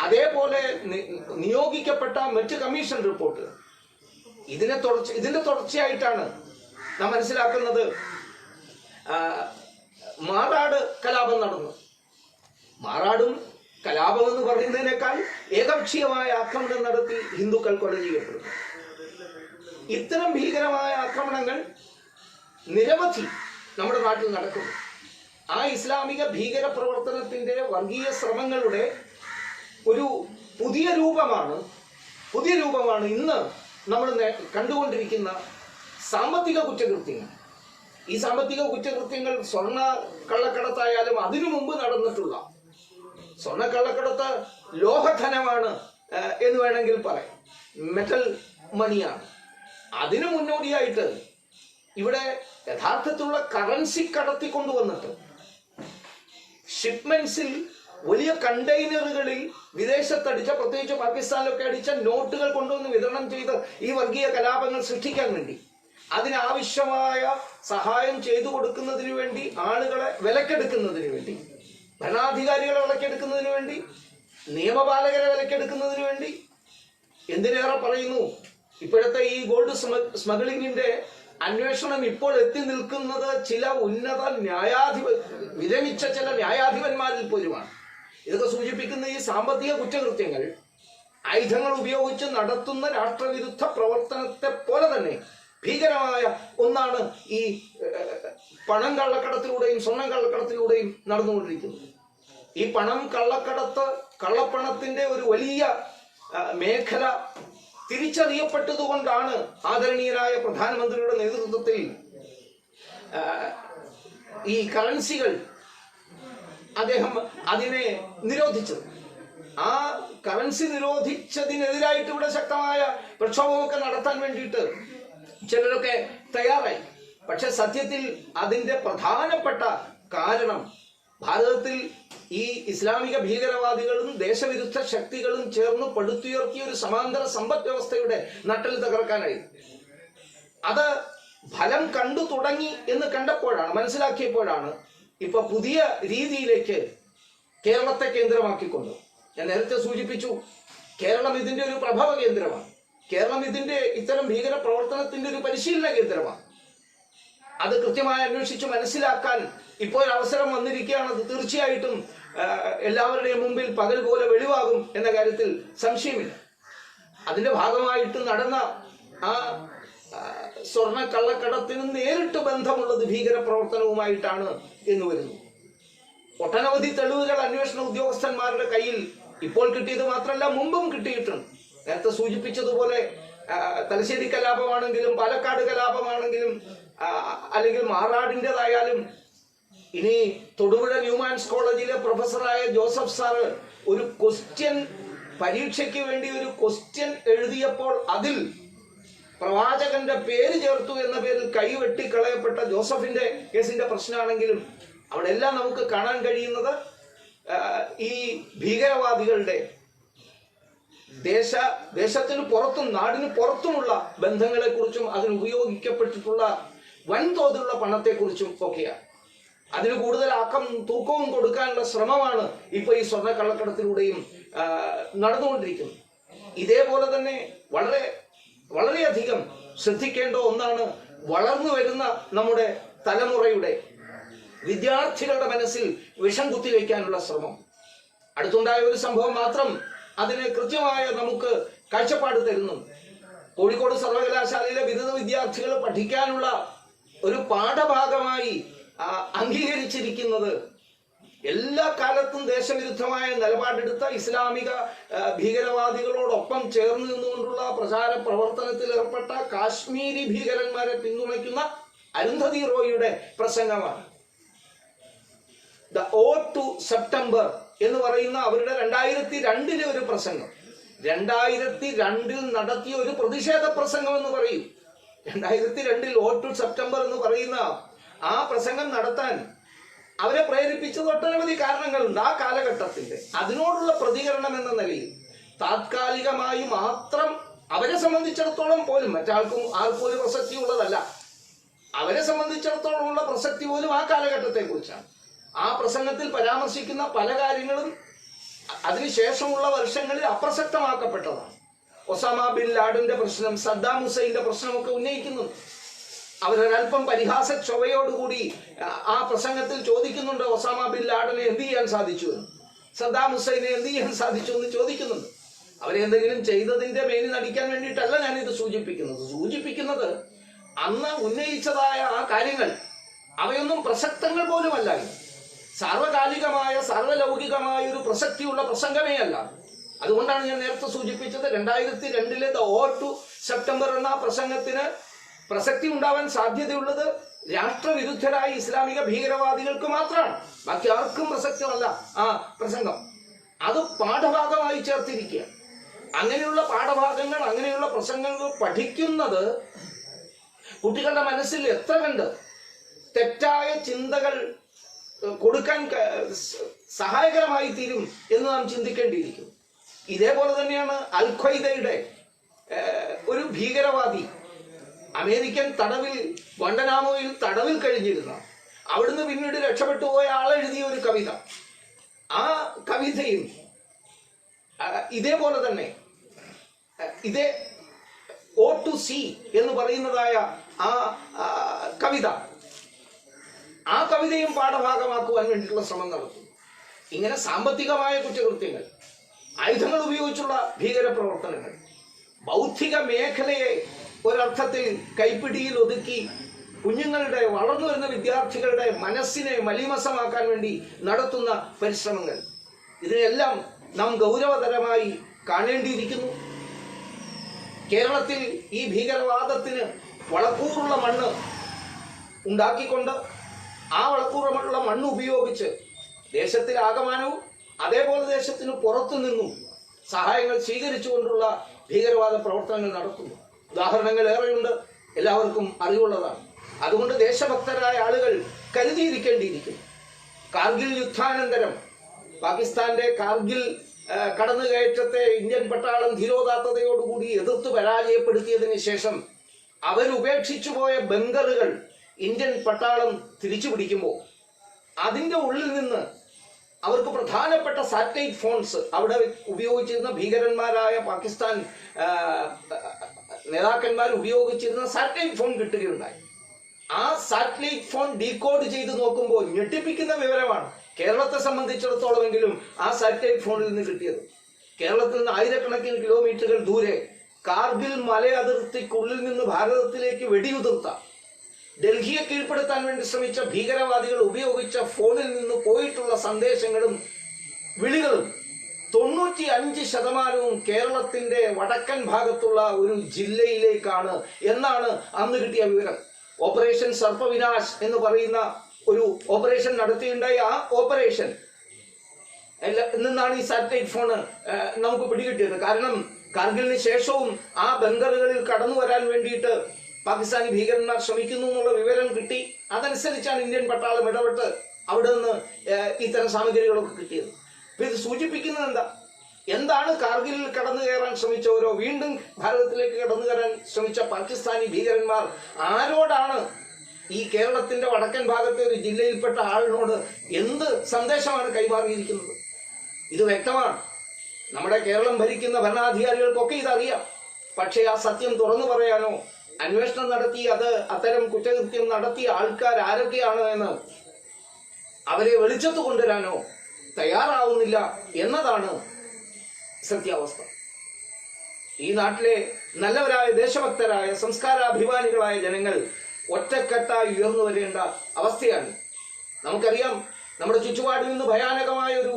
അതേപോലെ നിയോഗിക്കപ്പെട്ട മറ്റ് കമ്മീഷൻ റിപ്പോർട്ട് ഇതിന്റെ തുടർച്ചയായിട്ടാണ് നാം മനസ്സിലാക്കുന്നത്. മാറാട് കലാപം നടന്നു. മാറാടും കലാപം എന്ന് പറയുന്നതിനേക്കാൾ ഏകപക്ഷീയമായ ആക്രമണം നടത്തി ഹിന്ദുക്കൾ കൊല ചെയ്യപ്പെടുന്നു. ഇത്തരം ഭീകരമായ ആക്രമണങ്ങൾ നിരവധി നമ്മുടെ നാട്ടിൽ നടക്കുന്നു. ആ ഇസ്ലാമിക ഭീകര പ്രവർത്തനത്തിന്റെ വർഗീയ ശ്രമങ്ങളുടെ ഒരു പുതിയ രൂപമാണ് ഇന്ന് നമ്മൾ കണ്ടുകൊണ്ടിരിക്കുന്ന സാമ്പത്തിക കുറ്റകൃത്യങ്ങൾ. ഈ സാമ്പത്തിക കുറ്റകൃത്യങ്ങൾ സ്വർണ്ണ കള്ളക്കടത്തായാലും അതിനു മുമ്പ് നടന്നിട്ടുള്ള സ്വർണ്ണ കള്ളക്കടത്ത് ലോഹധനമാണ് എന്ന് വേണമെങ്കിൽ പറയാം, മെറ്റൽ മണിയാണ്. അതിനു മുന്നോടിയായിട്ട് ഇവിടെ യഥാർത്ഥത്തിലുള്ള കറൻസി കടത്തിക്കൊണ്ടുവന്നിട്ട് ഷിപ്മെന്റ്സിൽ വലിയ കണ്ടെയ്നറുകളിൽ വിദേശത്തടിച്ച, പ്രത്യേകിച്ച് പാകിസ്ഥാനിലൊക്കെ അടിച്ച നോട്ടുകൾ കൊണ്ടുവന്ന് വിതരണം ചെയ്ത് ഈ വർഗീയ കലാപങ്ങൾ സൃഷ്ടിക്കാൻ വേണ്ടി, അതിനാവശ്യമായ സഹായം ചെയ്തു കൊടുക്കുന്നതിന് വേണ്ടി, ആളുകളെ വിലക്കെടുക്കുന്നതിന് വേണ്ടി, ഭരണാധികാരികളെ വിലക്കെടുക്കുന്നതിന് വേണ്ടി, നിയമപാലകരെ വിലക്കെടുക്കുന്നതിന് വേണ്ടി, എന്തിനേറെ പറയുന്നു, ഇപ്പോഴത്തെ ഈ ഗോൾഡ് സ്മഗ്ലിങ്ങിന്റെ അന്വേഷണം ഇപ്പോൾ എത്തി നിൽക്കുന്നത് ചില ഉന്നത വിരമിച്ച ചില ന്യായാധിപന്മാരിൽ പോലുമാണ്. ഇതൊക്കെ സൂചിപ്പിക്കുന്ന ഈ സാമ്പത്തിക കുറ്റകൃത്യങ്ങൾ ആയുധങ്ങൾ ഉപയോഗിച്ച് നടത്തുന്ന രാഷ്ട്രവിരുദ്ധ പ്രവർത്തനത്തെ പോലെ തന്നെ ഭീകരമായ ഒന്നാണ് ഈ പണം കള്ളക്കടത്തിലൂടെയും സ്വർണം കള്ളക്കടത്തിലൂടെയും നടന്നുകൊണ്ടിരിക്കുന്നത്. ഈ പണം കള്ളക്കടത്ത്, കള്ളപ്പണത്തിന്റെ ഒരു വലിയ മേഖല തിരിച്ചറിയപ്പെട്ടതുകൊണ്ടാണ് ആദരണീയനായ പ്രധാനമന്ത്രിയുടെ നേതൃത്വത്തിൽ ഈ കറൻസികൾ അദ്ദേഹം അതിനെ നിരോധിച്ചത്. ആ കറൻസി നിരോധിച്ചതിനെതിരായിട്ട് ഇവിടെ ശക്തമായ പ്രക്ഷോഭമൊക്കെ നടത്താൻ വേണ്ടിയിട്ട് ചിലരൊക്കെ തയ്യാറായി. പക്ഷെ സത്യത്തിൽ അതിന്റെ പ്രധാനപ്പെട്ട കാരണം ഭാരതത്തിൽ ഈ ഇസ്ലാമിക ഭീകരവാദികളും ദേശവിരുദ്ധ ശക്തികളും ചേർന്ന് പടുത്തുയർത്തിയ ഒരു സമാന്തര സമ്പദ് വ്യവസ്ഥയുടെ നട്ടൽ തകർക്കാനായി. അത് ഫലം കണ്ടു തുടങ്ങി എന്ന് കണ്ടപ്പോഴാണ്, മനസ്സിലാക്കിയപ്പോഴാണ് ഇപ്പൊ പുതിയ രീതിയിലേക്ക് കേരളത്തെ കേന്ദ്രമാക്കിക്കൊണ്ട്, ഞാൻ നേരത്തെ സൂചിപ്പിച്ചു, കേരളം ഇതിന്റെ ഒരു പ്രഭവ കേന്ദ്രമാണ്. കേരളം ഇതിന്റെ ഇത്തരം ഭീകര പ്രവർത്തനത്തിന്റെ ഒരു പരിശീലന കേന്ദ്രമാണ്. അത് കൃത്യമായി അന്വേഷിച്ച് മനസ്സിലാക്കാൻ ഇപ്പോൾ അവസരം വന്നിരിക്കുകയാണ്. അത് തീർച്ചയായിട്ടും എല്ലാവരുടെയും മുമ്പിൽ പകൽ പോലെ വെളിവാകും എന്ന കാര്യത്തിൽ സംശയമില്ല. അതിന്റെ ഭാഗമായിട്ട് നടന്ന ആ സ്വർണ്ണ കള്ളക്കടത്തിന് നേരിട്ട് ബന്ധമുള്ളത് ഭീകരപ്രവർത്തനവുമായിട്ടാണ് എന്ന് വരുന്നു. ഒട്ടനവധി തെളിവുകൾ അന്വേഷണ ഉദ്യോഗസ്ഥന്മാരുടെ കയ്യിൽ ഇപ്പോൾ കിട്ടിയത് മാത്രമല്ല, മുമ്പും കിട്ടിയിട്ടുണ്ട്. നേരത്തെ സൂചിപ്പിച്ചതുപോലെ തലശ്ശേരി കലാപമാണെങ്കിലും പാലക്കാട് കലാപമാണെങ്കിലും അല്ലെങ്കിൽ മാറാടിൻ്റെതായാലും, ഇനി തൊടുപുഴ ന്യൂമാൻസ് കോളേജിലെ പ്രൊഫസറായ ജോസഫ് സാറ് ഒരു ക്വസ്റ്റ്യൻ പരീക്ഷയ്ക്ക് വേണ്ടി ഒരു ക്വസ്റ്റ്യൻ എഴുതിയപ്പോൾ അതിൽ പ്രവാചകന്റെ പേര് ചേർത്തു എന്ന പേരിൽ കൈവെട്ടിക്കളയപ്പെട്ട ജോസഫിന്റെ കേസിന്റെ പ്രശ്നമാണെങ്കിലും അവിടെ എല്ലാം നമുക്ക് കാണാൻ കഴിയുന്നത് ഈ ഭീകരവാദികളുടെ ദേശത്തിന് പുറത്തും നാടിന് പുറത്തുമുള്ള ബന്ധങ്ങളെ കുറിച്ചും അതിന് ഉപയോഗിക്കപ്പെട്ടിട്ടുള്ള വൻതോതിലുള്ള പണത്തെക്കുറിച്ചും ഒക്കെയാണ്. അതിന് കൂടുതൽ ആക്കം തൂക്കവും കൊടുക്കാനുള്ള ശ്രമമാണ് ഇപ്പൊ ഈ സ്വർണ്ണ കള്ളക്കടത്തിലൂടെയും നടന്നുകൊണ്ടിരിക്കുന്നത്. ഇതേപോലെ തന്നെ വളരെയധികം ശ്രദ്ധിക്കേണ്ട ഒന്നാണ് വളർന്നു വരുന്ന നമ്മുടെ തലമുറയുടെ വിദ്യാർത്ഥികളുടെ മനസ്സിൽ വിഷം കുത്തിവെക്കാനുള്ള ശ്രമം. അടുത്തുണ്ടായ ഒരു സംഭവം മാത്രം അതിന് കൃത്യമായ നമുക്ക് കാഴ്ചപ്പാട് തരുന്നു. കോഴിക്കോട് സർവകലാശാലയിലെ ബിരുദ വിദ്യാർത്ഥികൾ പഠിക്കാനുള്ള ഒരു പാഠഭാഗമായി അംഗീകരിച്ചിരിക്കുന്നത് എല്ലാ കാലത്തും ദേശവിരുദ്ധമായ നിലപാടെടുത്ത ഇസ്ലാമിക ഭീകരവാദികളോടൊപ്പം ചേർന്ന് നിന്നുകൊണ്ടുള്ള പ്രചാര പ്രവർത്തനത്തിൽ ഏർപ്പെട്ട കാശ്മീരി ഭീകരന്മാരെ പിന്തുണയ്ക്കുന്ന അരുന്ധതി റോയിയുടെ പ്രസംഗമാണ്. ദ ഓഡ് ടു സെപ്റ്റംബർ എന്ന് പറയുന്ന അവരുടെ 2002 ഒരു പ്രസംഗം, 2002 നടത്തിയ ഒരു പ്രതിഷേധ പ്രസംഗം എന്ന് പറയും. 2002 ഓഡ് ടു സെപ്റ്റംബർ എന്ന് പറയുന്ന ആ പ്രസംഗം നടത്താൻ അവരെ പ്രേരിപ്പിച്ചത് ഒട്ടനവധി കാരണങ്ങളുണ്ട്. ആ കാലഘട്ടത്തിന്റെ അതിനോടുള്ള പ്രതികരണം എന്ന നിലയിൽ താത്കാലികമായി മാത്രം അവരെ സംബന്ധിച്ചിടത്തോളം പോലും ആർക്കും ഒരു പ്രസക്തി ഉള്ളതല്ല. അവരെ സംബന്ധിച്ചിടത്തോളം ഉള്ള പ്രസക്തി പോലും ആ കാലഘട്ടത്തെ കുറിച്ചാണ്. ആ പ്രസംഗത്തിൽ പരാമർശിക്കുന്ന പല കാര്യങ്ങളും അതിനുശേഷമുള്ള വർഷങ്ങളിൽ അപ്രസക്തമാക്കപ്പെട്ടതാണ്. ഒസാമ ബിൻ ലാഡന്റെ പ്രശ്നം, സദ്ദാം ഹുസൈന്റെ പ്രശ്നമൊക്കെ ഉന്നയിക്കുന്നുണ്ട്. അവരൊരൽപ്പം പരിഹാസ ചൊവ്വയോടുകൂടി ആ പ്രസംഗത്തിൽ ചോദിക്കുന്നുണ്ട്, ഒസാമ ബിൻ ലാഡനെ എന്ത് ചെയ്യാൻ സാധിച്ചു എന്ന്, സദ്ദാം ഹുസൈനെ എന്ത് ചെയ്യാൻ സാധിച്ചു എന്ന് ചോദിക്കുന്നുണ്ട്. അവരെന്തെങ്കിലും ചെയ്തതിന്റെ മേനി നടിക്കാൻ വേണ്ടിയിട്ടല്ല ഞാനിത് സൂചിപ്പിക്കുന്നത് അന്ന് ഉന്നയിച്ചതായ ആ കാര്യങ്ങൾ അവയൊന്നും പ്രസക്തങ്ങൾ പോലുമല്ല. സാർവകാലികമായ സാർവലൗകികമായ ഒരു പ്രസക്തിയുള്ള പ്രസംഗമേ അല്ല. അതുകൊണ്ടാണ് ഞാൻ നേരത്തെ സൂചിപ്പിച്ചത് 2002 ദ ഓഡ് ടു സെപ്റ്റംബർ എന്ന പ്രസംഗത്തിന് പ്രസക്തി ഉണ്ടാവാൻ സാധ്യതയുള്ളത് രാഷ്ട്രവിരുദ്ധരായ ഇസ്ലാമിക ഭീകരവാദികൾക്ക് മാത്രമാണ്. ബാക്കി ആർക്കും പ്രസക്തമല്ല ആ പ്രസംഗം. അത് പാഠഭാഗമായി ചേർത്തിരിക്കുക. അങ്ങനെയുള്ള പാഠഭാഗങ്ങൾ, അങ്ങനെയുള്ള പ്രസംഗങ്ങൾ പഠിക്കുന്നത് കുട്ടികളുടെ മനസ്സിൽ എത്ര കണ്ട് തെറ്റായ ചിന്തകൾ കൊടുക്കാൻ സഹായകരമായി തീരും എന്ന് നാം ചിന്തിക്കേണ്ടിയിരിക്കും. ഇതേപോലെ തന്നെയാണ് അൽ ഖ്വയ്ദയുടെ ഒരു ഭീകരവാദി അമേരിക്കൻ തടവിൽ, ഗുവാണ്ടനാമോയിൽ തടവിൽ കഴിഞ്ഞിരുന്ന, അവിടുന്ന് പിന്നീട് രക്ഷപ്പെട്ടു പോയ ആളെഴുതിയ ഒരു കവിത. ആ കവിതയും ഇതേപോലെ തന്നെ ഇതേ ഓ ടു സി എന്ന് പറയുന്നതായ ആ കവിത, ആ കവിതയും പാഠഭാഗമാക്കുവാൻ വേണ്ടിയിട്ടുള്ള ശ്രമം നടത്തുന്നു. ഇങ്ങനെ സാമ്പത്തികമായ കുറ്റകൃത്യങ്ങൾ, ആയുധങ്ങൾ ഉപയോഗിച്ചുള്ള ഭീകര പ്രവർത്തനങ്ങൾ, ബൗദ്ധിക മേഖലയെ ഒരർത്ഥത്തിൽ കൈപ്പിടിയിൽ ഒതുക്കി കുഞ്ഞുങ്ങളുടെ, വളർന്നു വരുന്ന വിദ്യാർത്ഥികളുടെ മനസ്സിനെ മലീമസമാക്കാൻ വേണ്ടി നടത്തുന്ന പരിശ്രമങ്ങൾ, ഇതിനെല്ലാം നാം ഗൗരവതരമായി കാണേണ്ടിയിരിക്കുന്നു. കേരളത്തിൽ ഈ ഭീകരവാദത്തിന് വളക്കൂറുള്ള മണ്ണ് ഉണ്ടാക്കിക്കൊണ്ട് ആ വളക്കൂറുള്ള മണ്ണ് ഉപയോഗിച്ച് ദേശത്തിലാകമാനവും അതേപോലെ ദേശത്തിന് പുറത്തു നിന്നും സഹായങ്ങൾ സ്വീകരിച്ചുകൊണ്ടുള്ള ഭീകരവാദ പ്രവർത്തനങ്ങൾ നടത്തുന്നു. ഉദാഹരണങ്ങൾ ഏറെയുണ്ട്, എല്ലാവർക്കും അറിവുള്ളതാണ്. അതുകൊണ്ട് ദേശഭക്തരായ ആളുകൾ കരുതിയിരിക്കേണ്ടിയിരിക്കുന്നു. കാർഗിൽ യുദ്ധാനന്തരം പാകിസ്ഥാന്റെ കാർഗിൽ കടന്നുകയറ്റത്തെ ഇന്ത്യൻ പട്ടാളം ധീരോദാത്തതയോടുകൂടി എതിർത്ത് പരാജയപ്പെടുത്തിയതിനു ശേഷം അവരുപേക്ഷിച്ചു പോയ ബങ്കറുകൾ ഇന്ത്യൻ പട്ടാളം തിരിച്ചു പിടിക്കുമ്പോൾ അതിൻ്റെ ഉള്ളിൽ നിന്ന് അവർക്ക് പ്രധാനപ്പെട്ട സാറ്റലൈറ്റ് ഫോൺസ്, അവിടെ ഉപയോഗിച്ചിരുന്ന ഭീകരന്മാരായ പാകിസ്ഥാൻ നേതാക്കന്മാർ ഉപയോഗിച്ചിരുന്ന സാറ്റലൈറ്റ് ഫോൺ കിട്ടുകയുണ്ടായി. ആ സാറ്റലൈറ്റ് ഫോൺ ഡീകോഡ് ചെയ്ത് നോക്കുമ്പോൾ ഞെട്ടിപ്പിക്കുന്ന വിവരമാണ് കേരളത്തെ സംബന്ധിച്ചിടത്തോളമെങ്കിലും ആ സാറ്റലൈറ്റ് ഫോണിൽ നിന്ന് കിട്ടിയത്. കേരളത്തിൽ നിന്ന് ആയിരക്കണക്കിന് കിലോമീറ്ററുകൾ ദൂരെ കാർഗിൽ മല അതിർത്തിക്കുള്ളിൽ നിന്ന് ഭാരതത്തിലേക്ക് വെടിയുതിർത്ത, ഡൽഹിയെ കീഴ്പ്പെടുത്താൻ വേണ്ടി ശ്രമിച്ച ഭീകരവാദികൾ ഉപയോഗിച്ച ഫോണിൽ നിന്ന് പോയിട്ടുള്ള സന്ദേശങ്ങളും വിളികളും 95% കേരളത്തിന്റെ വടക്കൻ ഭാഗത്തുള്ള ഒരു ജില്ലയിലേക്കാണ് എന്നാണ് അന്ന് കിട്ടിയ വിവരം. ഓപ്പറേഷൻ സർപ്പവിനാശ് എന്ന് പറയുന്ന ഒരു ഓപ്പറേഷൻ നടത്തിയുണ്ടായി. ആ ഓപ്പറേഷൻ നിന്നാണ് ഈ സാറ്റലൈറ്റ് ഫോണ് നമുക്ക് പിടികിട്ടിയത്. കാരണം കാർഗിലിന് ശേഷവും ആ ബങ്കറുകളിൽ കടന്നു വരാൻ വേണ്ടിയിട്ട് പാകിസ്ഥാനി ഭീകരന്മാർ ശ്രമിക്കുന്നു എന്നുള്ള വിവരം കിട്ടി. അതനുസരിച്ചാണ് ഇന്ത്യൻ പട്ടാളം ഇടപെട്ട് അവിടെ നിന്ന് ഇത്തരം സാമഗ്രികളൊക്കെ കിട്ടിയത്. അപ്പൊ ഇത് സൂചിപ്പിക്കുന്നത് എന്താണ് കാർഗിലിൽ കടന്നു കയറാൻ ശ്രമിച്ചവരോ വീണ്ടും ഭാരതത്തിലേക്ക് കടന്നു കയറാൻ ശ്രമിച്ച പാകിസ്ഥാനി ഭീകരന്മാർ ആരോടാണ് ഈ കേരളത്തിന്റെ വടക്കൻ ഭാഗത്തെ ഒരു ജില്ലയിൽപ്പെട്ട ആളിനോട് എന്ത് സന്ദേശമാണ് കൈമാറിയിരിക്കുന്നത്? ഇത് വ്യക്തമാണ്. നമ്മുടെ കേരളം ഭരിക്കുന്ന ഭരണാധികാരികൾക്കൊക്കെ ഇതറിയാം. പക്ഷേ ആ സത്യം തുറന്നു പറയാനോ അന്വേഷണം നടത്തി അത്തരം കുറ്റകൃത്യം നടത്തിയ ആൾക്കാർ ആരൊക്കെയാണ് എന്ന് അവരെ വെളിച്ചത്ത് കൊണ്ടുവരാനോ തയ്യാറാവുന്നില്ല എന്നതാണ് സത്യാവസ്ഥ. ഈ നാട്ടിലെ നല്ലവരായ ദേശഭക്തരായ സംസ്കാരാഭിമാനികളായ ജനങ്ങൾ ഒറ്റക്കെട്ടായി ഉയർന്നു വരേണ്ട അവസ്ഥയാണ്. നമുക്കറിയാം, നമ്മുടെ ചുറ്റുപാടിൽ നിന്ന് ഭയാനകമായ ഒരു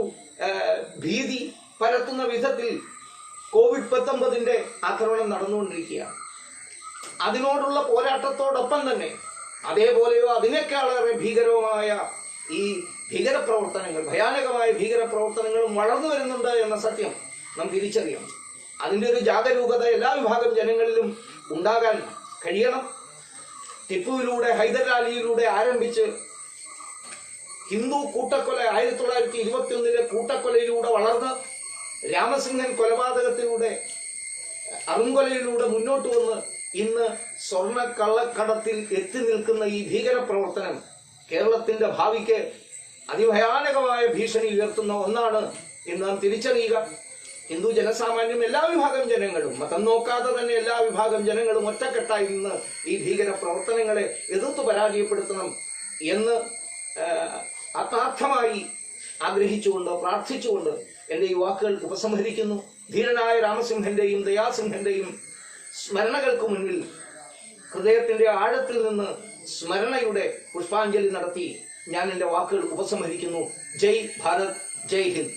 ഭീതി പരത്തുന്ന വിധത്തിൽ COVID-19 ആക്രമണം നടന്നുകൊണ്ടിരിക്കുകയാണ്. അതിനോടുള്ള പോരാട്ടത്തോടൊപ്പം തന്നെ അതേപോലെയോ അതിനേക്കാളേറെ ഭീകരമായ ഈ ഭീകരപ്രവർത്തനങ്ങൾ, ഭയാനകമായ ഭീകരപ്രവർത്തനങ്ങളും വളർന്നു വരുന്നുണ്ട് എന്ന സത്യം നാം തിരിച്ചറിയണം. അതിൻ്റെ ഒരു ജാഗരൂകത എല്ലാ വിഭാഗം ജനങ്ങളിലും ഉണ്ടാകാൻ കഴിയണം. ടിപ്പുവിലൂടെ, ഹൈദരാലിയിലൂടെ ആരംഭിച്ച് ഹിന്ദു കൂട്ടക്കൊല 1921 കൂട്ടക്കൊലയിലൂടെ വളർന്ന് രാമസിംഹൻ കൊലപാതകത്തിലൂടെ, അറുങ്കൊലയിലൂടെ മുന്നോട്ട് വന്ന് ഇന്ന് സ്വർണ്ണ കള്ളക്കടത്തിൽ എത്തി നിൽക്കുന്ന ഈ ഭീകരപ്രവർത്തനം കേരളത്തിന്റെ ഭാവിക്ക് അതിഭയാനകമായ ഭീഷണി ഉയർത്തുന്ന ഒന്നാണ് എന്ന് നാം തിരിച്ചറിയുക. ഹിന്ദു ജനസാമാന്യം, എല്ലാ വിഭാഗം ജനങ്ങളും, മതം നോക്കാതെ തന്നെ എല്ലാ വിഭാഗം ജനങ്ങളും ഒറ്റക്കെട്ടായി നിന്ന് ഈ ഭീകര പ്രവർത്തനങ്ങളെ എതിർത്ത് പരാജയപ്പെടുത്തണം എന്ന് ആത്മാർത്ഥമായി ആഗ്രഹിച്ചുകൊണ്ട്, പ്രാർത്ഥിച്ചുകൊണ്ട് എൻ്റെ ഈ വാക്കുകൾ ഉപസംഹരിക്കുന്നു. ധീരനായ രാമസിംഹന്റെയും ദയാസിംഹന്റെയും സ്മരണകൾക്ക് മുന്നിൽ ഹൃദയത്തിന്റെ ആഴത്തിൽ നിന്ന് സ്മരണയുടെ പുഷ്പാഞ്ജലി നടത്തി ഞാൻ എൻ്റെ വാക്കുകൾ ഉപസംഹരിക്കുന്നു. ജയ് ഭാരത്, ജയ് ഹിന്ദ്.